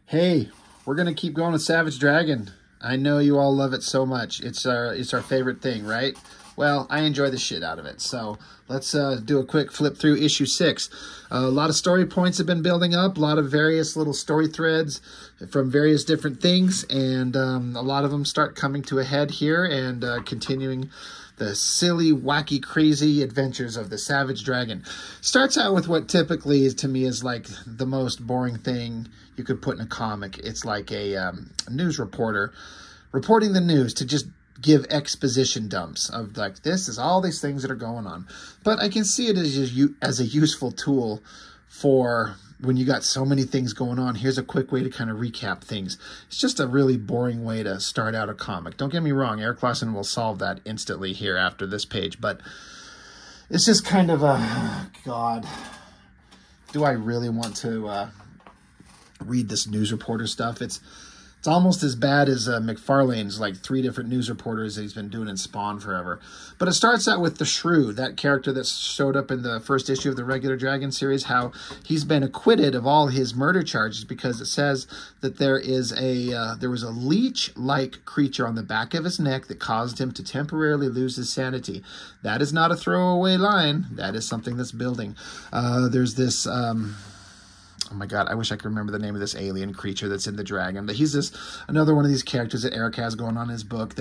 Hey, we're gonna keep going with Savage Dragon. I know you all love it so much. It's our favorite thing, right? Well, I enjoy the shit out of it. So let's do a quick flip through issue 6. A lot of story points have been building up, a lot of various little story threads from various different things, and a lot of them start coming to a head here and continuing the silly, wacky, crazy adventures of the Savage Dragon. Starts out with what typically is, to me, is like the most boring thing you could put in a comic. It's like a news reporter reporting the news to just give exposition dumps of like, this is all these things that are going on. But I can see it as a useful tool for when you got so many things going on. Here's a quick way to kind of recap things. It's just a really boring way to start out a comic. Don't get me wrong, Eric Larson will solve that instantly here after this page, but it's just kind of a, God, do I really want to read this news reporter stuff? It's almost as bad as McFarlane's like 3 different news reporters that he's been doing in Spawn forever. But it starts out with the Shrew, that character that showed up in the first issue of the regular Dragon series, how he's been acquitted of all his murder charges because it says that there was a leech-like creature on the back of his neck that caused him to temporarily lose his sanity. That is not a throwaway line. That is something that's building. There's this... oh my God, I wish I could remember the name of this alien creature that's in the dragon. But he's another one of these characters that Eric has going on in his book.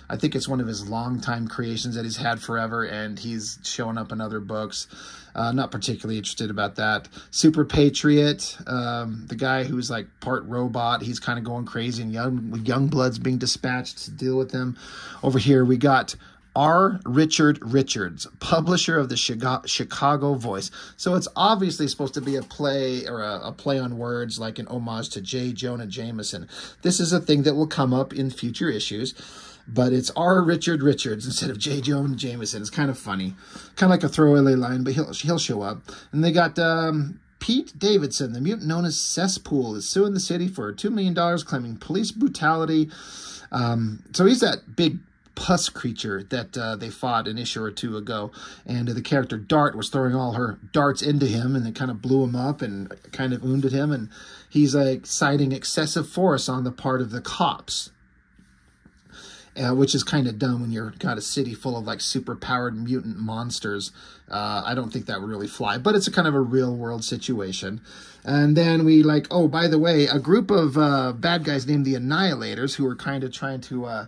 I think it's one of his longtime creations that he's had forever, and he's showing up in other books. Not particularly interested about that. Super Patriot, the guy who's like part robot, he's kind of going crazy, and young blood's being dispatched to deal with them. Over here we got R. Richard Richards, publisher of the Chicago Voice. So it's obviously supposed to be a play or a play on words, like an homage to J. Jonah Jameson. This is a thing that will come up in future issues, but it's R. Richard Richards instead of J. Jonah Jameson. It's kind of funny, kind of like a throwaway line, but he'll show up. And they got Pete Davidson, the mutant known as Cesspool, is suing the city for $2 million, claiming police brutality. So he's that big pus creature that they fought an issue or 2 ago, and the character Dart was throwing all her darts into him, and it kind of blew him up and kind of wounded him, and he's like citing excessive force on the part of the cops, which is kind of dumb when you've got a city full of like super powered mutant monsters. I don't think that would really fly, but it's a kind of a real world situation. And then we oh, by the way, a group of bad guys named the Annihilators, who are kind of trying to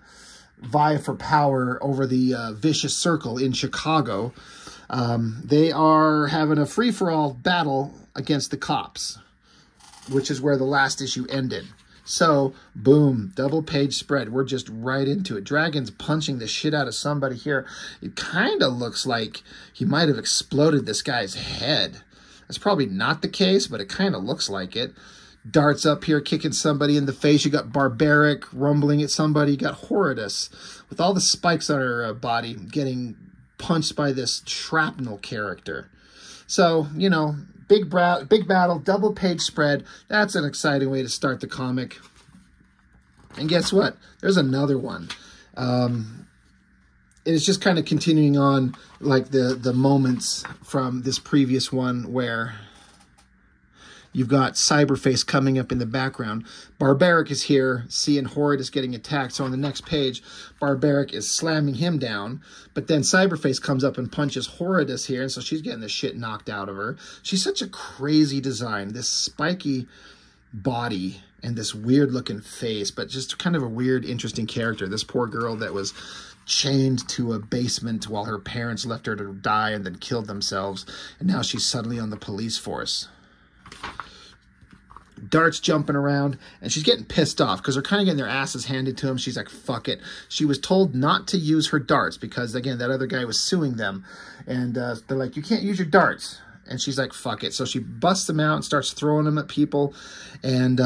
vie for power over the vicious circle in Chicago. They are having a free-for-all battle against the cops, which is where the last issue ended. So, boom, double page spread. We're just right into it. Dragon's punching the shit out of somebody here. It kind of looks like he might have exploded this guy's head. That's probably not the case, but it kind of looks like it. Darts up here, kicking somebody in the face. You got Barbaric rumbling at somebody. You got Horridus with all the spikes on her body getting punched by this shrapnel character. So, you know, big battle, double page spread. That's an exciting way to start the comic. And guess what? There's another one. It's just kind of continuing on like the moments from this previous one where you've got Cyberface coming up in the background. Barbaric is here, seeing Horridus getting attacked. So on the next page, Barbaric is slamming him down. But then Cyberface comes up and punches Horridus here. And so she's getting the shit knocked out of her. She's such a crazy design. This spiky body and this weird-looking face. But just kind of a weird, interesting character. This poor girl that was chained to a basement while her parents left her to die and then killed themselves. And now she's suddenly on the police force. Dart's jumping around, and she's getting pissed off because they're kind of getting their asses handed to him. She's like, fuck it. She was told not to use her darts because, again, that other guy was suing them. And they're like, you can't use your darts. And she's like, fuck it. So she busts them out and starts throwing them at people. And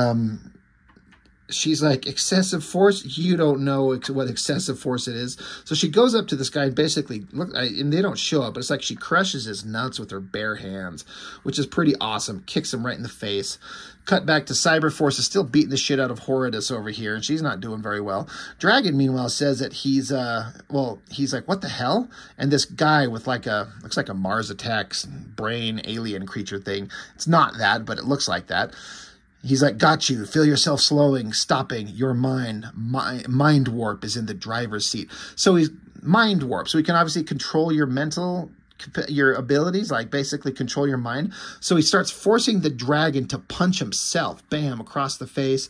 she's like, excessive force? You don't know what excessive force it is. So she goes up to this guy and basically, and they don't show up, but it's like she crushes his nuts with her bare hands, which is pretty awesome. Kicks him right in the face. Cut back to Cyberforce is still beating the shit out of Horridus over here, and she's not doing very well. Dragon, meanwhile, says that he's like, what the hell? And this guy with looks like a Mars Attacks brain alien creature thing. It's not that, but it looks like that. He's like, got you. Feel yourself slowing, stopping. Your mind warp is in the driver's seat. So he's mind warp. So he can obviously control your abilities, like basically control your mind. So he starts forcing the dragon to punch himself. Bam, across the face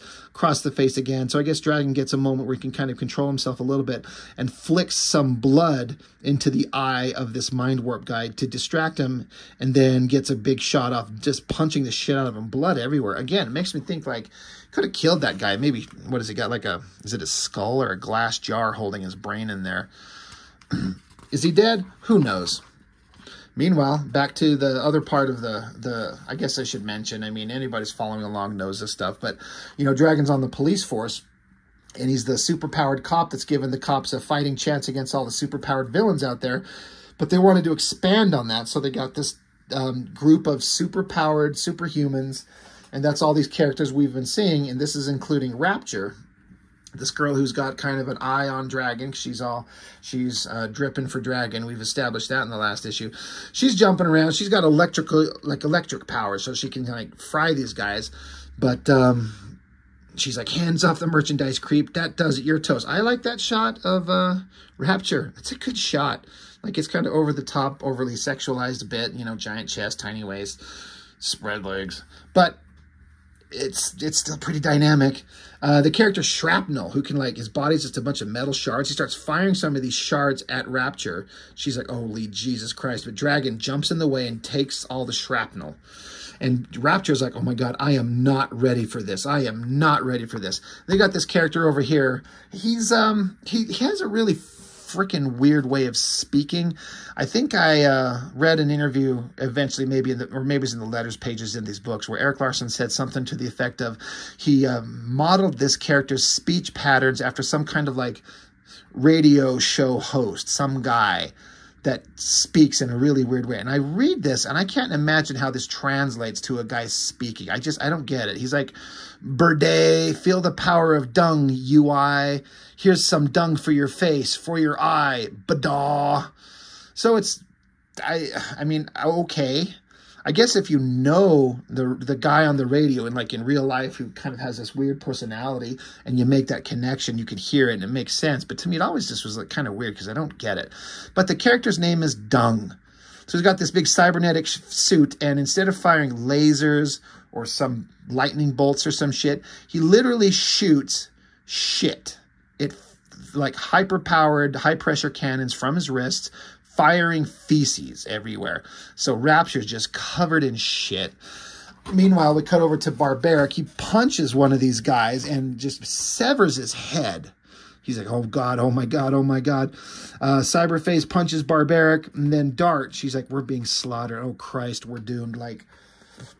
again. So I guess dragon gets a moment where he can kind of control himself a little bit and flicks some blood into the eye of this mind warp guy to distract him, and then gets a big shot off just punching the shit out of him. Blood everywhere. Again, it makes me think like could have killed that guy. Maybe, what has he got, like is it a skull or a glass jar holding his brain in there? Is he dead? Who knows? Meanwhile, back to the other part of I guess I should mention, I mean, anybody's following along knows this stuff, but, you know, Dragon's on the police force, and he's the superpowered cop that's given the cops a fighting chance against all the superpowered villains out there, but they wanted to expand on that, so they got this group of superpowered superhumans, and that's all these characters we've been seeing, and this is including Rapture, this girl who's got kind of an eye on Dragon. She's dripping for Dragon. We've established that in the last issue. She's jumping around. She's got electric power, so she can like fry these guys. But she's like, hands off the merchandise, creep. That does it. You're toast. I like that shot of Rapture. It's a good shot. Like, it's kind of over the top, overly sexualized a bit. You know, giant chest, tiny waist, spread legs. But it's still pretty dynamic. The character Shrapnel, who can, like, his body's just a bunch of metal shards. He starts firing some of these shards at Rapture. She's like, holy Jesus Christ. But Dragon jumps in the way and takes all the shrapnel. And Rapture's like, oh my God, I am not ready for this. I am not ready for this. They got this character over here. He's, he has a really freaking weird way of speaking. I think I read an interview eventually, maybe maybe it's in the letters pages in these books, where Eric Larson said something to the effect of he modeled this character's speech patterns after some kind of like radio show host, some guy that speaks in a really weird way. And I read this and I can't imagine how this translates to a guy speaking. I don't get it. He's like, Birday, feel the power of dung, UI. Here's some dung for your face, for your eye, badaw. So it's, I mean, okay. I guess if you know the guy on the radio and like in real life who kind of has this weird personality and you make that connection, you can hear it and it makes sense. But to me, it always just was like kind of weird because I don't get it. But the character's name is Dung. So he's got this big cybernetic suit, and instead of firing lasers or some lightning bolts or some shit, he literally shoots shit. It like hyper-powered, high-pressure cannons from his wrists, firing feces everywhere. So Rapture's just covered in shit. Meanwhile, we cut over to Barbaric. He punches one of these guys and just severs his head. He's like, oh God, oh my God, oh my God. Cyberface punches Barbaric, and then Dart, she's like, we're being slaughtered. Oh Christ, we're doomed. Like,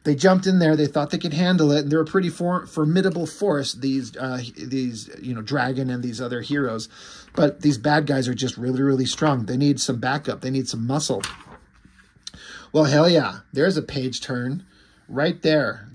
they jumped in there. They thought they could handle it, and they're a pretty formidable force, these you know, Dragon and these other heroes. But these bad guys are just really, really strong. They need some backup. They need some muscle. Well, hell yeah. There's a page turn right there.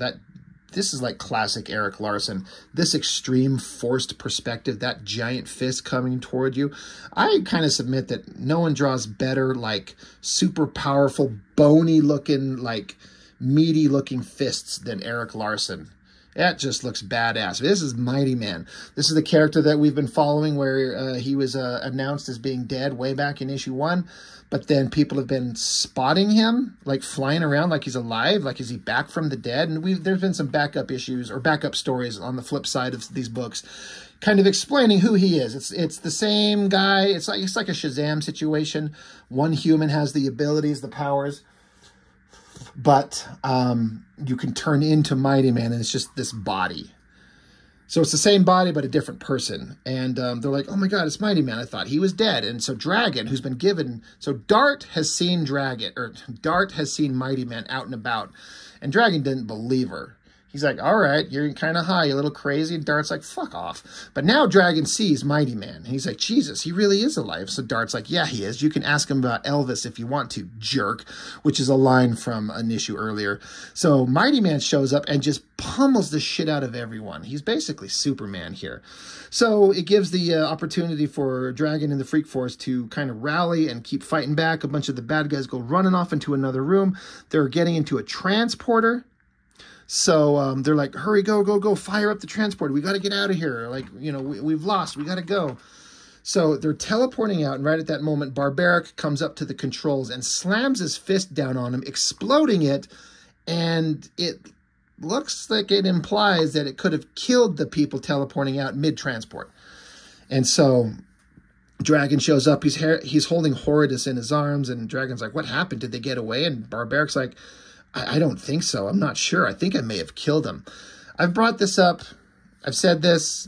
This is like classic Eric Larson. This extreme forced perspective, that giant fist coming toward you. I kind of submit that no one draws better, like super powerful, bony looking, like meaty looking fists than Eric Larson. That just looks badass. This is Mighty Man. This is the character that we've been following, where he was announced as being dead way back in issue 1. But then people have been spotting him, like flying around like he's alive, like is he back from the dead? And there's been some backup issues or backup stories on the flip side of these books, kind of explaining who he is. It's the same guy. It's like a Shazam situation. One human has the abilities, the powers, but you can turn into Mighty Man, and it's just this body. So it's the same body, but a different person. And they're like, oh my God, it's Mighty Man. I thought he was dead. And so Dragon, who's been given, so Dart has seen Dart has seen Mighty Man out and about. And Dragon didn't believe her. He's like, all right, you're kind of high, you're a little crazy. And Dart's like, fuck off. But now Dragon sees Mighty Man. And he's like, Jesus, he really is alive. So Dart's like, yeah, he is. You can ask him about Elvis if you want to, jerk, which is a line from an issue earlier. So Mighty Man shows up and just pummels the shit out of everyone. He's basically Superman here. So it gives the opportunity for Dragon and the Freak Force to kind of rally and keep fighting back. A bunch of the bad guys go running off into another room. They're getting into a transporter. So they're like, hurry, go, fire up the transport. We got to get out of here. Like, you know, we've lost. We got to go. So they're teleporting out, and right at that moment, Barbaric comes up to the controls and slams his fist down on him, exploding it, and it looks like it implies that it could have killed the people teleporting out mid-transport. And so Dragon shows up. He's holding Horridus in his arms, and Dragon's like, what happened? Did they get away? And Barbaric's like, I don't think so. I'm not sure. I think I may have killed him. I've brought this up. I've said this.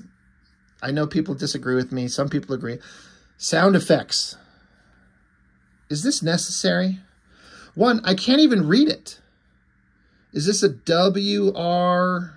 I know people disagree with me. Some people agree. Sound effects. Is this necessary? One, I can't even read it. Is this a WROOM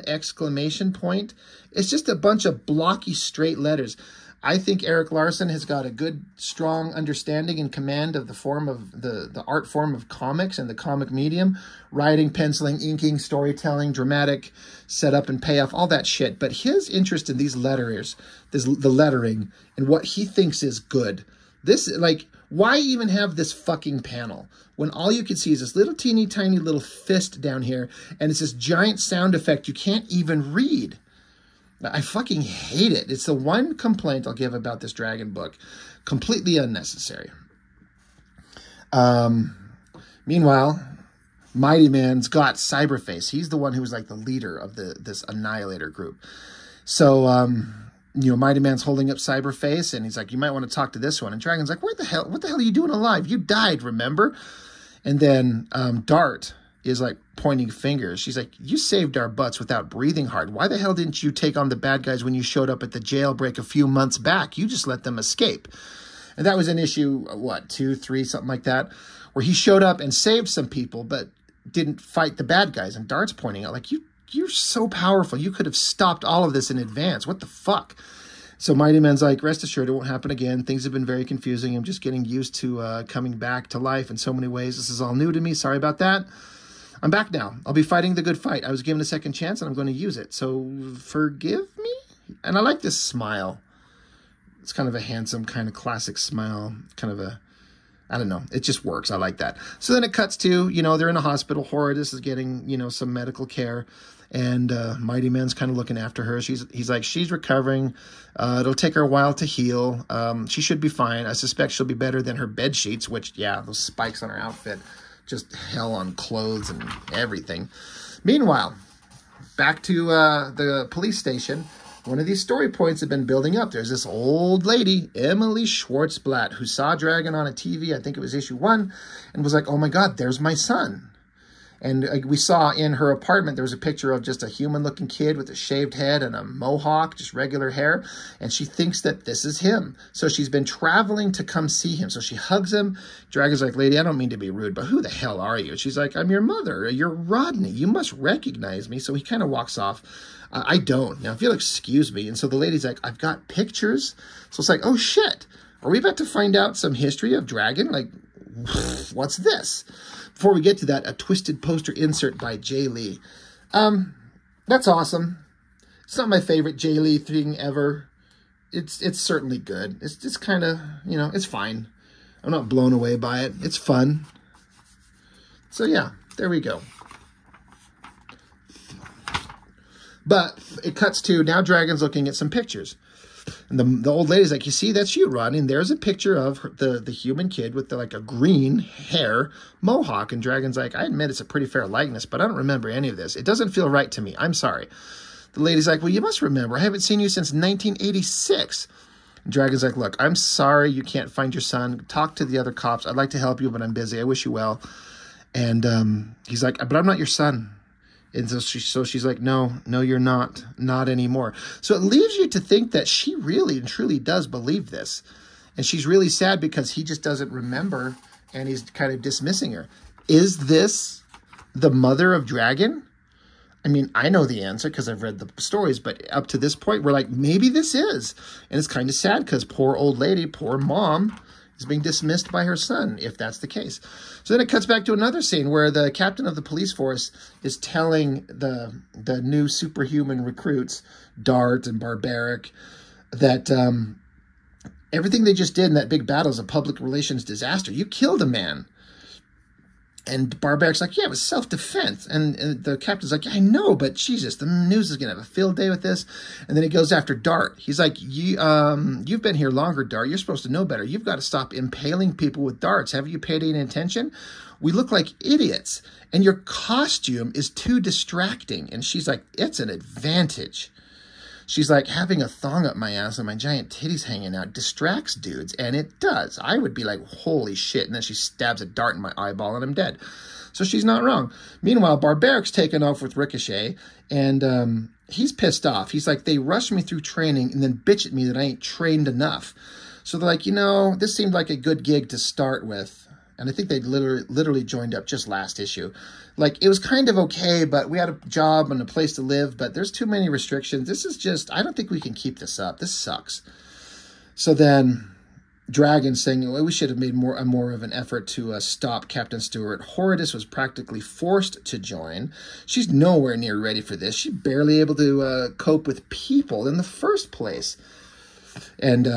exclamation point? It's just a bunch of blocky straight letters. I think Eric Larson has got a good, strong understanding and command of the form of the art form of comics and the comic medium. Writing, penciling, inking, storytelling, dramatic setup and payoff, all that shit. But his interest in these letters, the lettering, and what he thinks is good. This, like, why even have this fucking panel when all you can see is this little teeny tiny little fist down here, and it's this giant sound effect you can't even read? I fucking hate it. It's the one complaint I'll give about this Dragon book. Completely unnecessary. Meanwhile, Mighty Man's got Cyberface. He's the one who was like the leader of this Annihilator group. So, you know, Mighty Man's holding up Cyberface, and he's like, you might want to talk to this one. And Dragon's like, what the hell are you doing alive? You died, remember? And then Dart is like pointing fingers. She's like, you saved our butts without breathing hard. Why the hell didn't you take on the bad guys when you showed up at the jailbreak a few months back? You just let them escape. And that was an issue, what, 2, 3, something like that, where he showed up and saved some people, but didn't fight the bad guys. And Dart's pointing out, like, you're so powerful. You could have stopped all of this in advance. What the fuck? So Mighty Man's like, rest assured, it won't happen again. Things have been very confusing. I'm just getting used to coming back to life in so many ways. This is all new to me. Sorry about that. I'm back now. I'll be fighting the good fight. I was given a second chance, and I'm going to use it. So forgive me? And I like this smile. It's kind of a handsome, kind of classic smile. Kind of a, I don't know. It just works. I like that. So then it cuts to, you know, they're in a hospital. Horridus is getting, you know, some medical care. And Mighty Man's kind of looking after her. He's like, she's recovering. It'll take her a while to heal. She should be fine. I suspect she'll be better than her bed sheets, which, yeah, those spikes on her outfit. Just hell on clothes and everything. Meanwhile, back to the police station. One of these story points have been building up. There's this old lady, Emily Schwartzblatt, who saw Dragon on a TV, I think it was issue 1, and was like, oh my God, there's my son. And we saw in her apartment, there was a picture of just a human-looking kid with a shaved head and a mohawk, just regular hair. And she thinks that this is him. So she's been traveling to come see him. So she hugs him. Dragon's like, lady, I don't mean to be rude, but who the hell are you? She's like, I'm your mother. You're Rodney. You must recognize me. So he kind of walks off. I don't. Now, if you'll excuse me. And so the lady's like, I've got pictures. So it's like, oh, shit. Are we about to find out some history of Dragon? Like, what's this? Before we get to that, a twisted poster insert by Jay Lee. That's awesome. It's not my favorite Jay Lee thing ever. It's certainly good. It's just kind of, you know, it's fine. I'm not blown away by it. It's fun. So yeah, there we go. But it cuts to, now Dragon's looking at some pictures. And the old lady's like, you see, that's you, Rodney. And there's a picture of the human kid with like a green hair mohawk. And Dragon's like, I admit it's a pretty fair likeness, but I don't remember any of this. It doesn't feel right to me. I'm sorry. The lady's like, well, you must remember. I haven't seen you since 1986. And Dragon's like, look, I'm sorry you can't find your son. Talk to the other cops. I'd like to help you, but I'm busy. I wish you well. And he's like, but I'm not your son. And so she's like, no, you're not anymore. So it leaves you to think that she really and truly does believe this. And she's really sad because he just doesn't remember, and he's kind of dismissing her. Is this the mother of Dragon? I mean, I know the answer because I've read the stories, but up to this point, we're like, maybe this is. And it's kind of sad because poor old lady, poor mom, is being dismissed by her son, if that's the case. So then it cuts back to another scene where the captain of the police force is telling the new superhuman recruits, Dart and Barbaric, that everything they just did in that big battle is a public relations disaster. You killed a man. And Barbaric's like, yeah, it was self-defense. And the captain's like, yeah, I know, but Jesus, the news is going to have a field day with this. And then he goes after Dart. He's like, you've been here longer, Dart. You're supposed to know better. You've got to stop impaling people with darts. Haven't you paid any attention? We look like idiots. And your costume is too distracting. And she's like, it's an advantage. She's like, having a thong up my ass and my giant titties hanging out distracts dudes, and it does. I would be like, holy shit, and then she stabs a dart in my eyeball and I'm dead. So she's not wrong. Meanwhile, Barbaric's taken off with Ricochet, and he's pissed off. He's like, they rushed me through training and then bitch at me that I ain't trained enough. So they're like, you know, this seemed like a good gig to start with. And I think they literally joined up just last issue. Like, it was kind of okay, but we had a job and a place to live, but there's too many restrictions. This is just, I don't think we can keep this up. This sucks. So then Dragon's saying, well, we should have made more of an effort to stop Captain Stewart. Horridus was practically forced to join. She's nowhere near ready for this. She's barely able to cope with people in the first place. And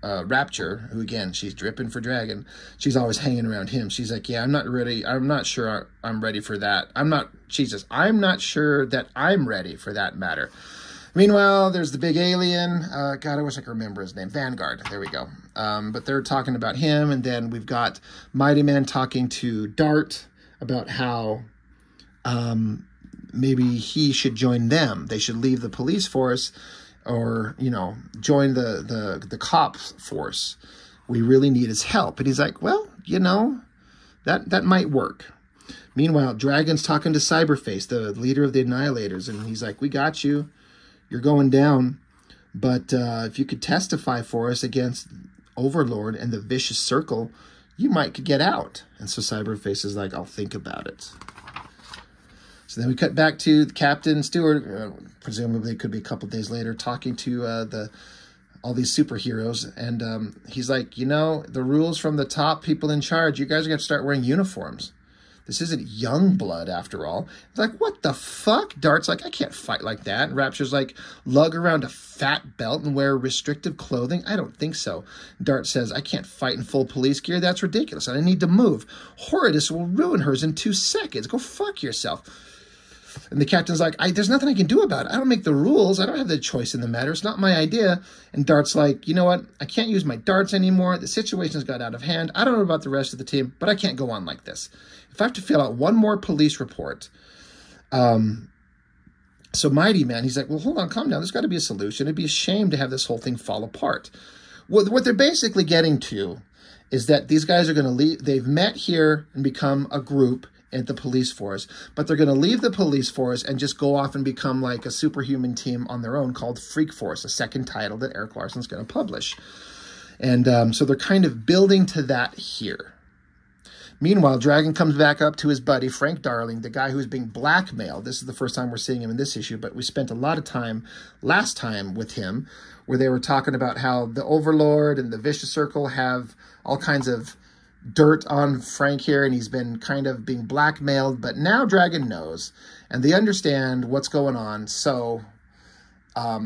Rapture, who again, she's dripping for Dragon. She's always hanging around him. She's like, yeah, I'm not ready. I'm not sure I'm ready for that. I'm not sure that I'm ready for that matter. Meanwhile, there's the big alien. God, I wish I could remember his name. Vanguard. There we go. But they're talking about him. And then we've got Mighty Man talking to Dart about how maybe he should join them. They should leave the police force, or, you know, join the cop force. We really need his help. And he's like, well, you know, that might work. Meanwhile, Dragon's talking to Cyberface, the leader of the Annihilators, and he's like, we got you. You're going down. But if you could testify for us against Overlord and the Vicious Circle, you might could get out. And so Cyberface is like, I'll think about it. So then we cut back to Captain Stewart, presumably it could be a couple days later, talking to all these superheroes. And he's like, you know, the rules from the top people in charge, you guys are going to start wearing uniforms. This isn't young blood, after all. It's like, what the fuck? Dart's like, I can't fight like that. And Rapture's like, lug around a fat belt and wear restrictive clothing? I don't think so. Dart says, I can't fight in full police gear. That's ridiculous. I need to move. Horridus will ruin hers in 2 seconds. Go fuck yourself. And the captain's like, there's nothing I can do about it. I don't make the rules. I don't have the choice in the matter. It's not my idea. And Dart's like, you know what? I can't use my darts anymore. The situation's got out of hand. I don't know about the rest of the team, but I can't go on like this. If I have to fill out one more police report. So Mighty Man, he's like, well, hold on, calm down. There's got to be a solution. It'd be a shame to have this whole thing fall apart. What they're basically getting to is that these guys are going to leave. They've met here and become a group at the police force, but they're going to leave the police force and just go off and become like a superhuman team on their own called Freak Force, a second title that Eric Larson's going to publish. And so they're kind of building to that here. Meanwhile, Dragon comes back up to his buddy, Frank Darling, the guy who's being blackmailed. This is the first time we're seeing him in this issue, but we spent a lot of time last time with him where they were talking about how the Overlord and the Vicious Circle have all kinds of dirt on Frank here, and he's been kind of being blackmailed, but now Dragon knows, and they understand what's going on, so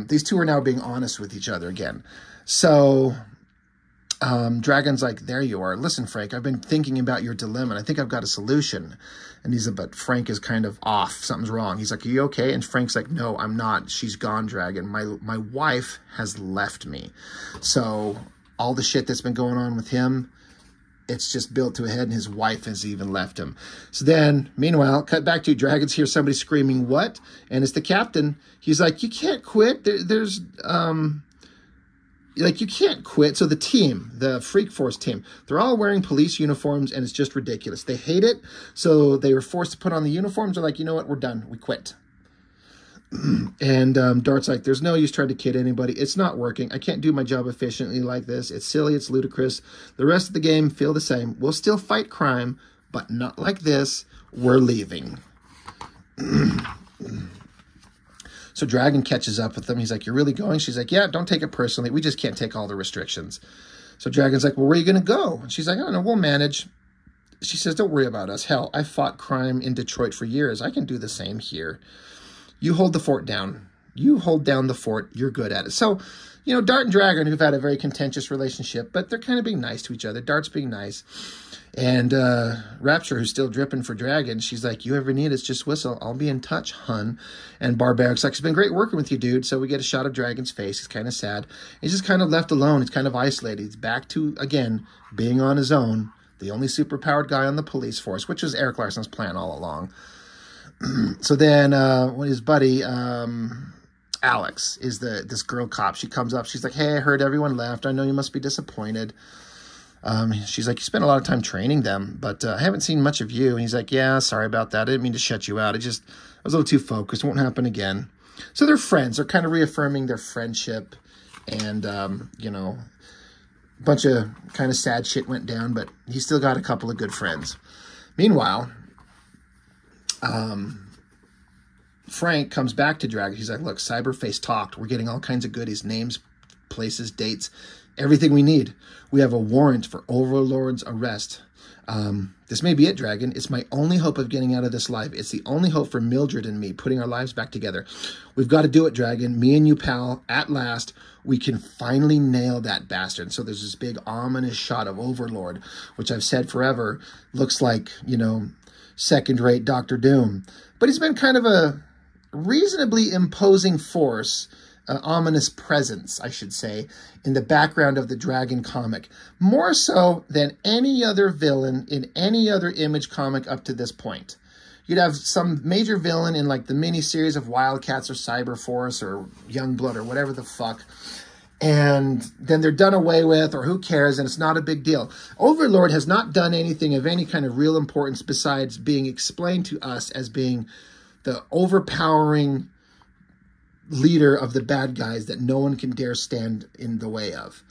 these two are now being honest with each other again. So Dragon's like, there you are. Listen, Frank, I've been thinking about your dilemma, and I think I've got a solution. And he's like, but Frank is kind of off. Something's wrong. He's like, are you okay? And Frank's like, no, I'm not. She's gone, Dragon. My wife has left me. So all the shit that's been going on with him, it's just built to a head, and his wife has even left him. So then, meanwhile, cut back to Dragons hear somebody screaming, what? And it's the captain. He's like, you can't quit. Like, you can't quit. So the team, the Freak Force team, they're all wearing police uniforms, and it's just ridiculous. They hate it, so they were forced to put on the uniforms. They're like, you know what? We're done. We quit. And Dart's like, there's no use trying to kid anybody. It's not working. I can't do my job efficiently like this. It's silly. It's ludicrous. The rest of the game feel the same. We'll still fight crime, but not like this. We're leaving. So Dragon catches up with them. He's like, you're really going? She's like, yeah, don't take it personally. We just can't take all the restrictions. So Dragon's like, well, where are you going to go? And she's like, I don't know. We'll manage. She says, don't worry about us. Hell, I fought crime in Detroit for years. I can do the same here. You hold the fort down. You hold down the fort. You're good at it. So, you know, Dart and Dragon, who've had a very contentious relationship, but they're kind of being nice to each other. Dart's being nice. And Rapture, who's still dripping for Dragon, she's like, you ever need us, just whistle. I'll be in touch, hun. And Barbaric's like, it's been great working with you, dude. So we get a shot of Dragon's face. He's kind of sad. He's just kind of left alone. He's kind of isolated. He's back to, again, being on his own. The only superpowered guy on the police force, which was Eric Larson's plan all along. So then when his buddy... Alex is this girl cop. She comes up. She's like, hey, I heard everyone left. I know you must be disappointed. She's like, you spent a lot of time training them, but I haven't seen much of you. And he's like, yeah, sorry about that. I didn't mean to shut you out. I was a little too focused. Won't happen again. So they're friends. They're kind of reaffirming their friendship. And, you know, a bunch of kind of sad shit went down, but he's still got a couple of good friends. Meanwhile, Frank comes back to Dragon. He's like, look, Cyberface talked. We're getting all kinds of goodies, names, places, dates, everything we need. We have a warrant for Overlord's arrest. This may be it, Dragon. It's my only hope of getting out of this life. It's the only hope for Mildred and me, putting our lives back together. We've got to do it, Dragon. Me and you, pal, at last, we can finally nail that bastard. So there's this big ominous shot of Overlord, which I've said forever, looks like, you know, second-rate Dr. Doom. But he's been kind of a reasonably imposing force, ominous presence, I should say, in the background of the Dragon comic. More so than any other villain in any other Image comic up to this point. You'd have some major villain in like the miniseries of Wildcats or Cyberforce or Youngblood or whatever the fuck. And then they're done away with, or who cares, and it's not a big deal. Overlord has not done anything of any kind of real importance besides being explained to us as being the overpowering leader of the bad guys that no one can dare stand in the way of.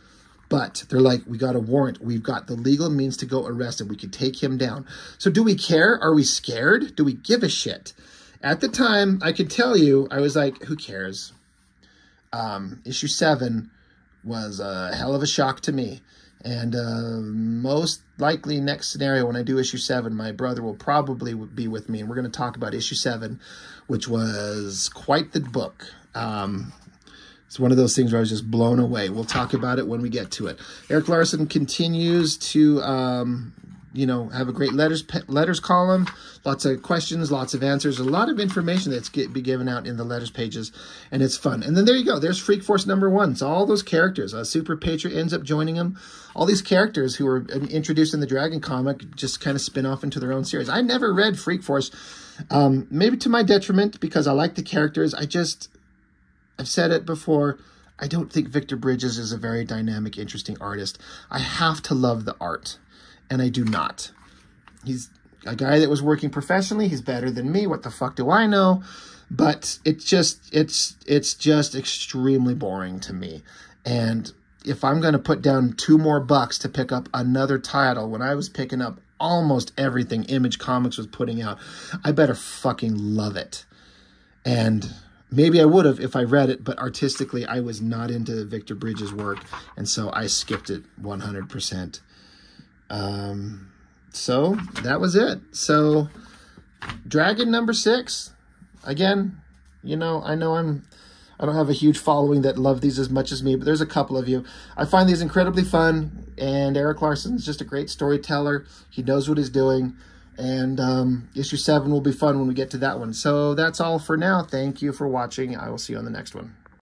But they're like, we got a warrant. We've got the legal means to go arrest him. We could take him down. So do we care? Are we scared? Do we give a shit? At the time, I could tell you, I was like, who cares? Issue 7 was a hell of a shock to me. And most likely next scenario when I do issue 7, my brother will probably be with me. And we're going to talk about issue 7, which was quite the book. It's one of those things where I was just blown away. We'll talk about it when we get to it. Eric Larson continues to, you know, have a great letters column. Lots of questions, lots of answers, a lot of information that's be given out in the letters pages, and it's fun. And then there you go. There's Freak Force #1. So all those characters. Super Patriot ends up joining him. All these characters who were introduced in the Dragon comic just kind of spin off into their own series. I never read Freak Force, maybe to my detriment because I like the characters. I've said it before, I don't think Victor Bridges is a very dynamic, interesting artist. I have to love the art, and I do not. He's a guy that was working professionally. He's better than me. What the fuck do I know? But it's just extremely boring to me. And if I'm going to put down $2 more to pick up another title when I was picking up almost everything Image Comics was putting out, I better fucking love it. And maybe I would have if I read it, but artistically, I was not into Victor Bridges' work, and so I skipped it 100%. So that was it. So Dragon #6, again, you know, I don't have a huge following that love these as much as me, but there's a couple of you. I find these incredibly fun, and Eric Larson's just a great storyteller. He knows what he's doing. And issue 7 will be fun when we get to that one. So that's all for now. Thank you for watching. I will see you on the next one.